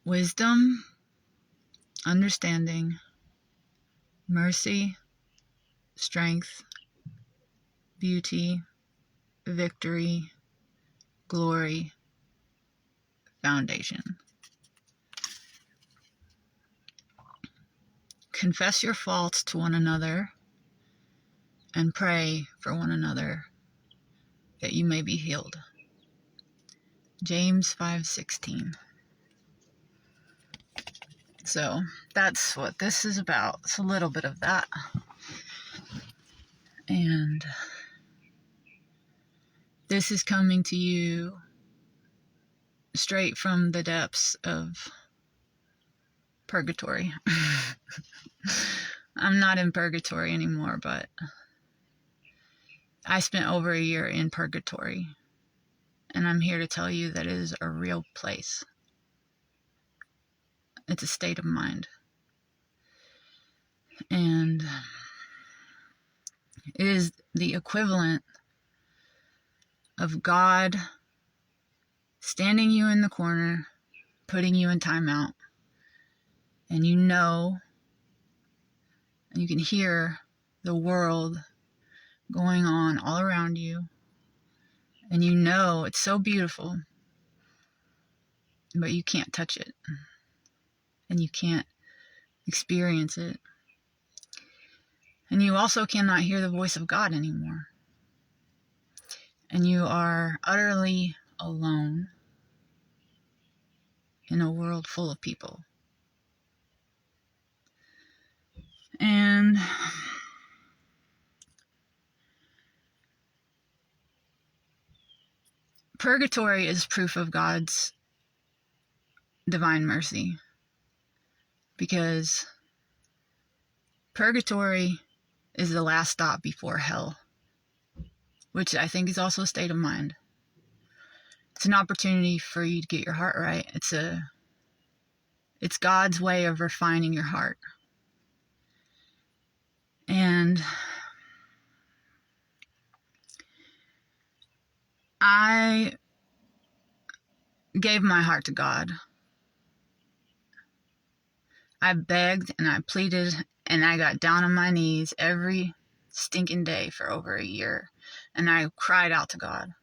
wisdom, understanding, mercy, strength, beauty, victory, glory, foundation. Confess your faults to one another and pray for one another that you may be healed. James 5:16. So that's what this is about. It's a little bit of that. And this is coming to you straight from the depths of purgatory. I'm not in purgatory anymore, but I spent over a year in purgatory. And I'm here to tell you that it is a real place. It's a state of mind. And it is the equivalent of God standing you in the corner, putting you in timeout, and you know, and you can hear the world going on all around you, and you know it's so beautiful, but you can't touch it, and you can't experience it, and you also cannot hear the voice of God anymore, and you are utterly alone in a world full of people. And purgatory is proof of God's divine mercy, because purgatory is the last stop before hell, which I think is also a state of mind. It's an opportunity for you to get your heart right. It's God's way of refining your heart. And I gave my heart to God. I begged and I pleaded and I got down on my knees every stinking day for over a year. And I cried out to God.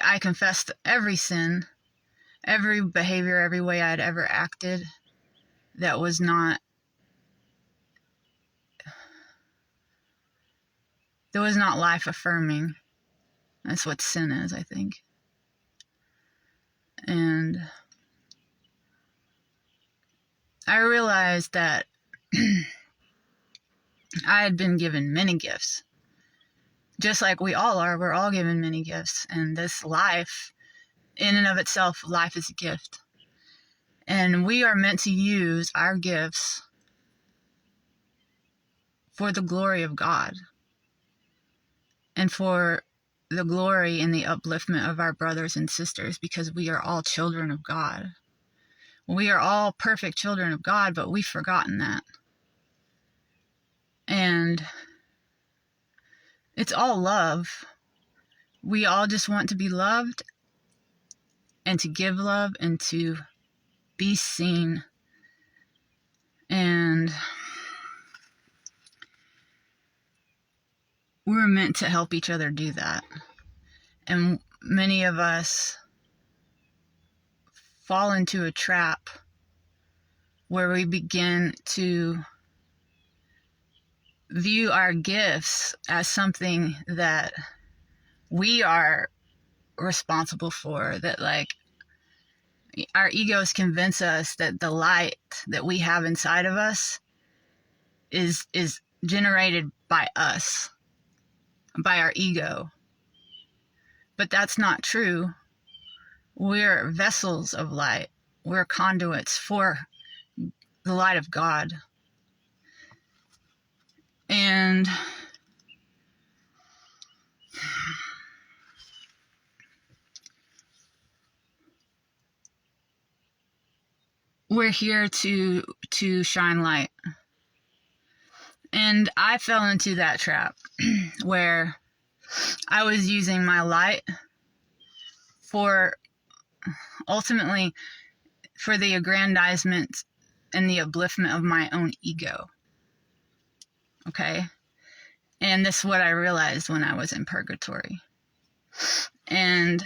I confessed every sin, every behavior, every way I had ever acted that was not life affirming. That's what sin is, I think. And I realized that I had been given many gifts. Just like we all are, we're all given many gifts. And this life, in and of itself, life is a gift. And we are meant to use our gifts for the glory of God. And for the glory and the upliftment of our brothers and sisters, because we are all children of God. We are all perfect children of God, but we've forgotten that. And it's all love. We all just want to be loved and to give love and to be seen. And we're meant to help each other do that. And many of us fall into a trap where we begin to view our gifts as something that we are responsible for, that like our egos convince us that the light that we have inside of us is generated by us, by our ego. But that's not true. We're vessels of light. We're conduits for the light of God. And we're here to shine light. And I fell into that trap where I was using my light for ultimately for the aggrandizement and the upliftment of my own ego. Okay? And this is what I realized when I was in purgatory. And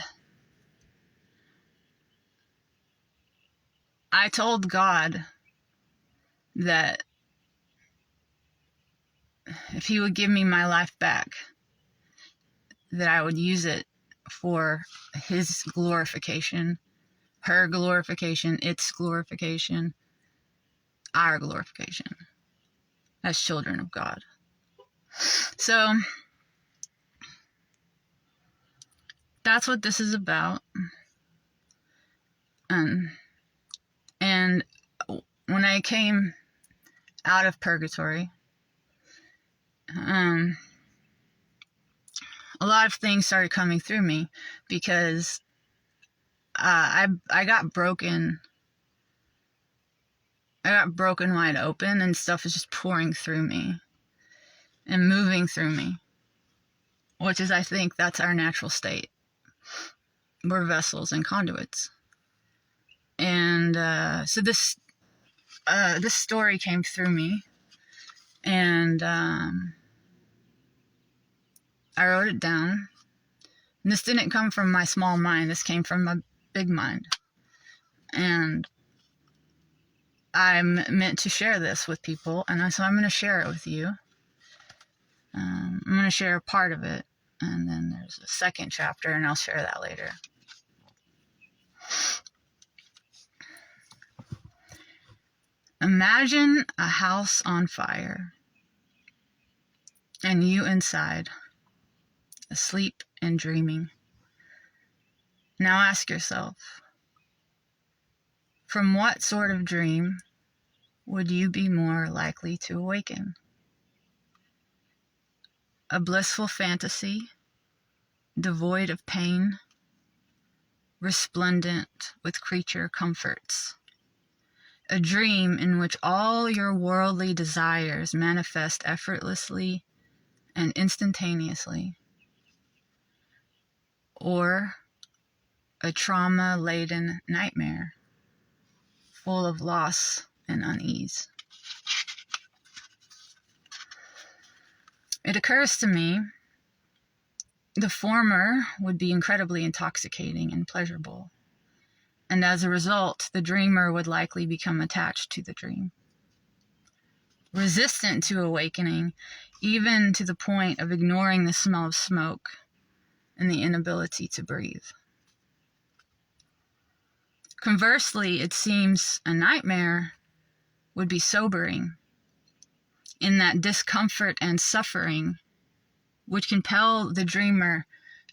I told God that if he would give me my life back, that I would use it for his glorification, her glorification, its glorification, our glorification as children of God. So that's what this is about. And when I came out of purgatory, a lot of things started coming through me because I got broken. I got broken wide open, and stuff is just pouring through me and moving through me, which is, I think, that's our natural state. We're vessels and conduits. And so this story came through me, and I wrote it down. And this didn't come from my small mind. This came from my big mind. And I'm meant to share this with people, and so I'm going to share it with you. I'm going to share a part of it, and then there's a second chapter, and I'll share that later. Imagine a house on fire, and you inside, asleep and dreaming. Now ask yourself, from what sort of dream would you be more likely to awaken? A blissful fantasy, devoid of pain, resplendent with creature comforts. A dream in which all your worldly desires manifest effortlessly and instantaneously. Or a trauma-laden nightmare, full of loss and unease. It occurs to me the former would be incredibly intoxicating and pleasurable, and as a result, the dreamer would likely become attached to the dream, resistant to awakening, even to the point of ignoring the smell of smoke and the inability to breathe. Conversely, it seems a nightmare would be sobering, in that discomfort and suffering would compel the dreamer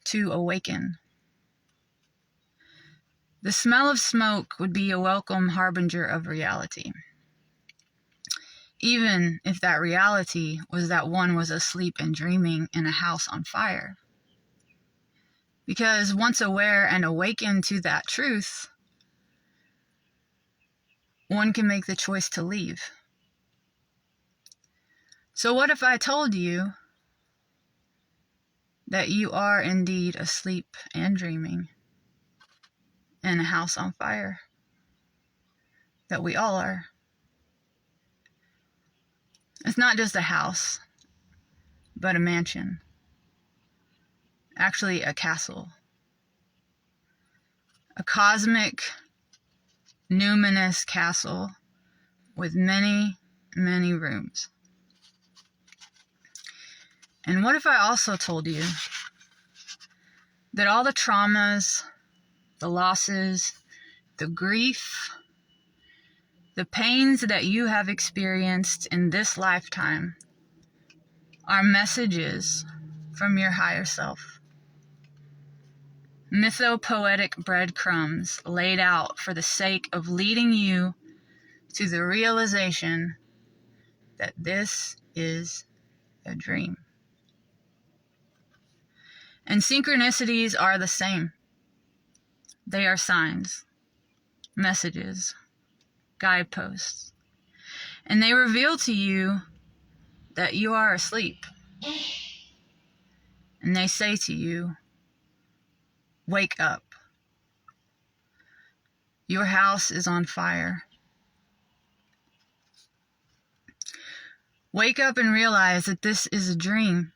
to awaken. The smell of smoke would be a welcome harbinger of reality, even if that reality was that one was asleep and dreaming in a house on fire. Because once aware and awakened to that truth, one can make the choice to leave. So what if I told you that you are indeed asleep and dreaming in a house on fire? That we all are. It's not just a house, but a mansion. Actually, a castle. A cosmic, numinous castle with many, many rooms. And what if I also told you that all the traumas, the losses, the grief, the pains that you have experienced in this lifetime are messages from your higher self? Mythopoetic breadcrumbs laid out for the sake of leading you to the realization that this is a dream. And synchronicities are the same. They are signs, messages, guideposts. And they reveal to you that you are asleep. And they say to you, wake up. Your house is on fire. Wake up and realize that this is a dream.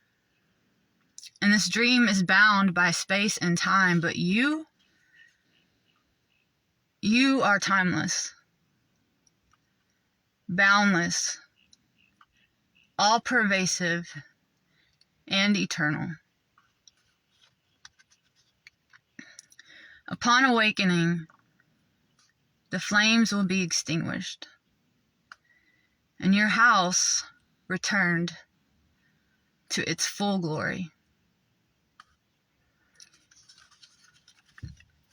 And this dream is bound by space and time, but you are timeless, boundless, all-pervasive, and eternal. Upon awakening, the flames will be extinguished, and your house returned to its full glory.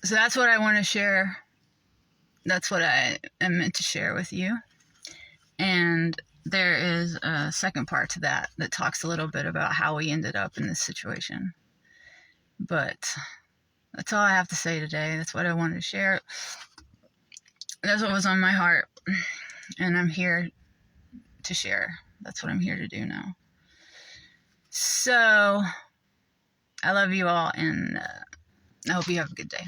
So that's what I want to share. That's what I am meant to share with you. And there is a second part to that talks a little bit about how we ended up in this situation. But that's all I have to say today. That's what I wanted to share. That's what was on my heart. And I'm here to share. That's what I'm here to do now. So, I love you all, and I hope you have a good day.